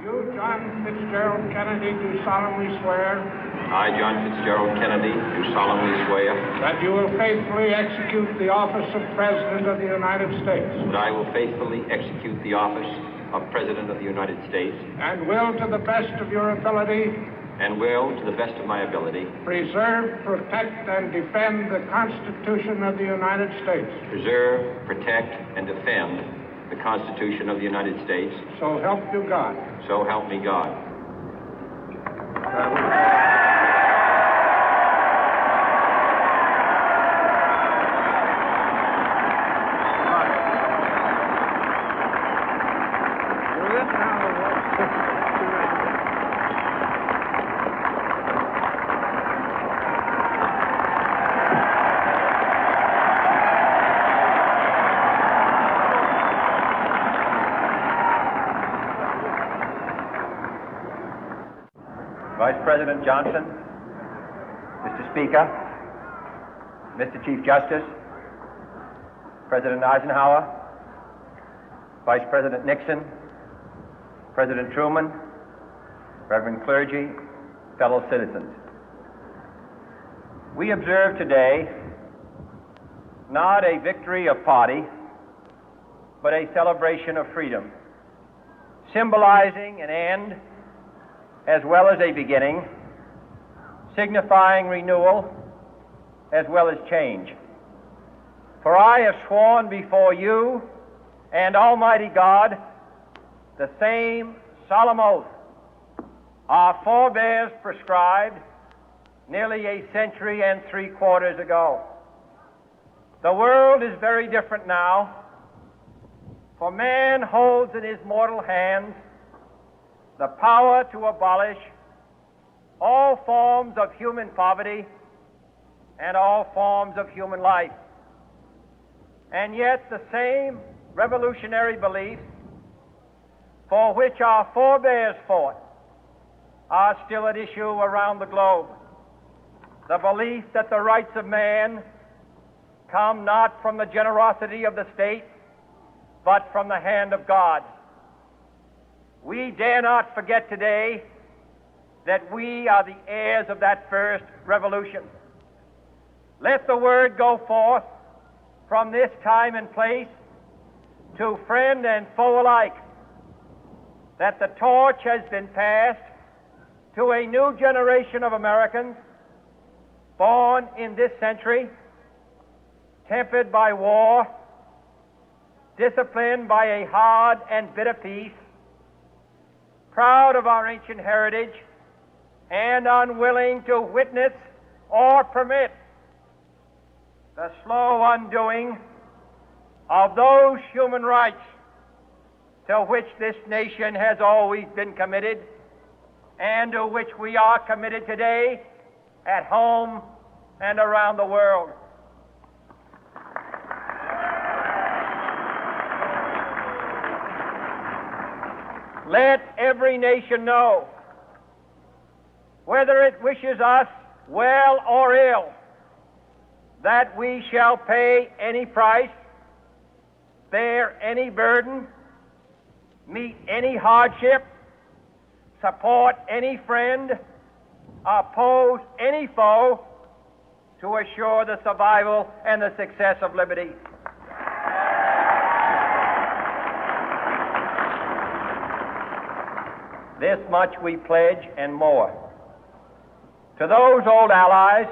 You, John Fitzgerald Kennedy, do solemnly swear I, John Fitzgerald Kennedy, do solemnly swear that you will faithfully execute the office of President of the United States that I will faithfully execute the office of President of the United States and will, to the best of your ability, and will, to the best of my ability, preserve, protect, and defend the Constitution of the United States. preserve, protect, and defend the Constitution of the United States. So help you God. So help me God. Vice President Johnson, Mr. Speaker, Mr. Chief Justice, President Eisenhower, Vice President Nixon, President Truman, Reverend clergy, fellow citizens. We observe today not a victory of party, but a celebration of freedom, symbolizing an end as well as a beginning, signifying renewal as well as change. For I have sworn before you and Almighty God the same solemn oath our forebears prescribed nearly a century and 3/4 ago. The world is very different now, for man holds in his mortal hands the power to abolish all forms of human poverty and all forms of human life. And yet the same revolutionary beliefs for which our forebears fought are still at issue around the globe. The belief that the rights of man come not from the generosity of the state, but from the hand of God. We dare not forget today that we are the heirs of that first revolution. Let the word go forth from this time and place to friend and foe alike that the torch has been passed to a new generation of Americans born in this century, tempered by war, disciplined by a hard and bitter peace, proud of our ancient heritage, and unwilling to witness or permit the slow undoing of those human rights to which this nation has always been committed and to which we are committed today at home and around the world. Let every nation know, whether it wishes us well or ill, that we shall pay any price, bear any burden, meet any hardship, support any friend, oppose any foe to assure the survival and the success of liberty. This much we pledge and more. To those old allies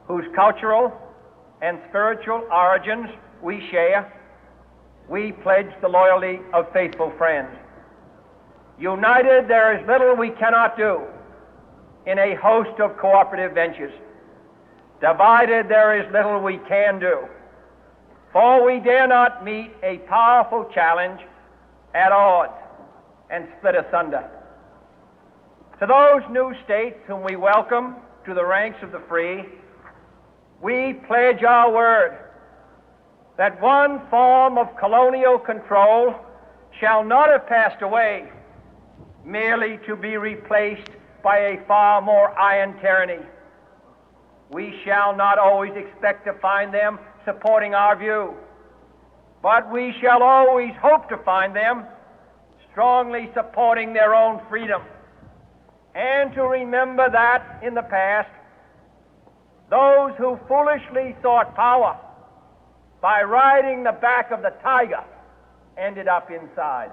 whose cultural and spiritual origins we share, we pledge the loyalty of faithful friends. United, there is little we cannot do in a host of cooperative ventures. Divided, there is little we can do, for we dare not meet a powerful challenge at odds and split asunder. To those new states whom we welcome to the ranks of the free, we pledge our word that one form of colonial control shall not have passed away, merely to be replaced by a far more iron tyranny. We shall not always expect to find them supporting our view, but we shall always hope to find them strongly supporting their own freedom, and to remember that in the past, those who foolishly sought power by riding the back of the tiger ended up inside.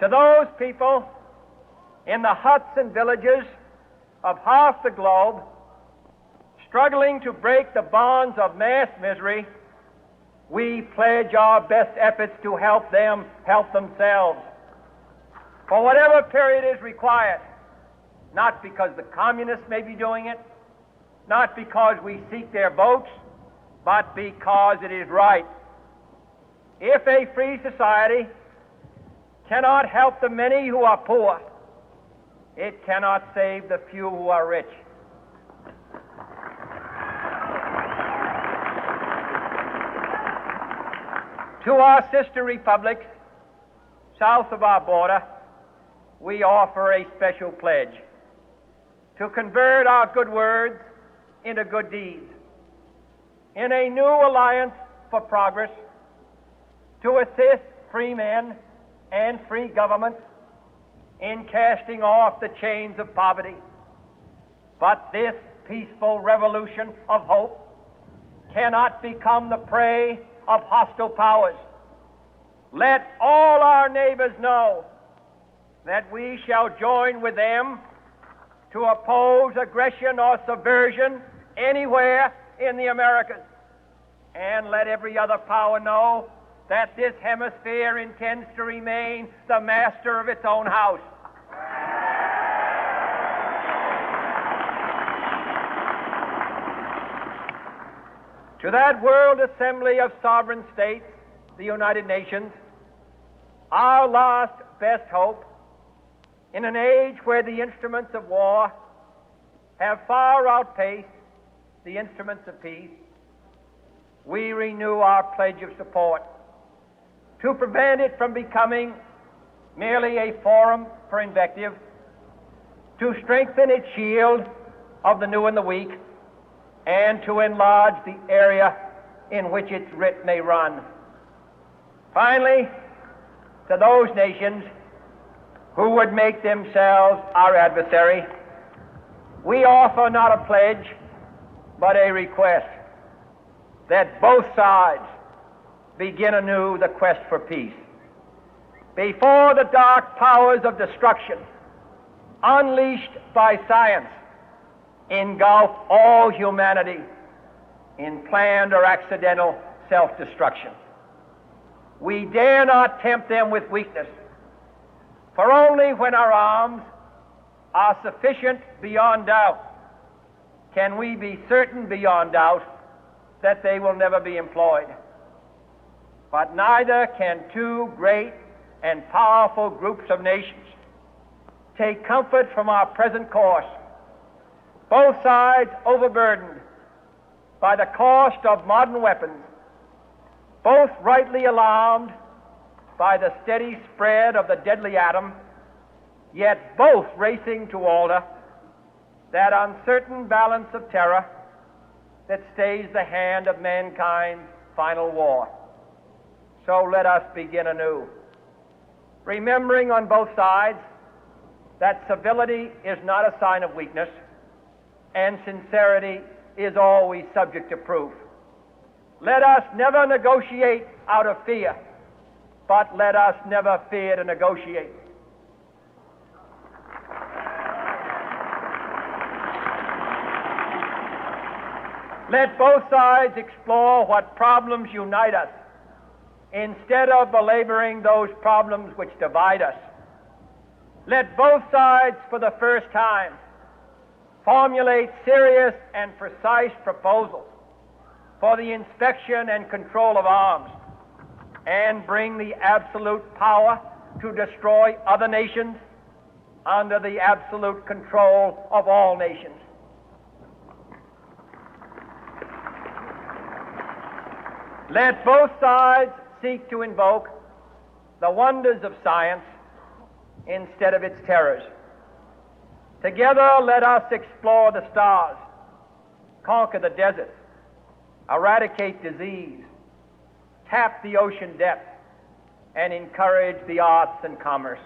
To those people in the huts and villages of half the globe struggling to break the bonds of mass misery, we pledge our best efforts to help them help themselves for whatever period is required, not because the communists may be doing it, not because we seek their votes, but because it is right. If a free society cannot help the many who are poor, it cannot save the few who are rich. To our sister republics south of our border, we offer a special pledge to convert our good words into good deeds, in a new alliance for progress, to assist free men and free governments in casting off the chains of poverty. But this peaceful revolution of hope cannot become the prey of hostile powers. Let all our neighbors know that we shall join with them to oppose aggression or subversion anywhere in the Americas. And let every other power know that this hemisphere intends to remain the master of its own house. To that World Assembly of Sovereign States, the United Nations, our last best hope, in an age where the instruments of war have far outpaced the instruments of peace, we renew our pledge of support to prevent it from becoming merely a forum for invective, to strengthen its shield of the new and the weak, and to enlarge the area in which its writ may run. Finally, to those nations who would make themselves our adversary, we offer not a pledge, but a request that both sides begin anew the quest for peace. Before the dark powers of destruction, unleashed by science, engulf all humanity in planned or accidental self-destruction, we dare not tempt them with weakness, for only when our arms are sufficient beyond doubt can we be certain beyond doubt that they will never be employed. But neither can two great and powerful groups of nations take comfort from our present course, both sides overburdened by the cost of modern weapons, both rightly alarmed by the steady spread of the deadly atom, yet both racing to alter that uncertain balance of terror that stays the hand of mankind's final war. So let us begin anew, remembering on both sides that civility is not a sign of weakness, and sincerity is always subject to proof. Let us never negotiate out of fear, but let us never fear to negotiate. Let both sides explore what problems unite us, instead of belaboring those problems which divide us. Let both sides, for the first time, formulate serious and precise proposals for the inspection and control of arms, and bring the absolute power to destroy other nations under the absolute control of all nations. Let both sides seek to invoke the wonders of science instead of its terrors. Together, let us explore the stars, conquer the deserts, eradicate disease, tap the ocean depth, and encourage the arts and commerce.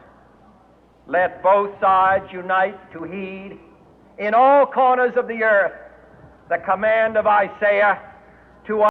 Let both sides unite to heed in all corners of the earth the command of Isaiah,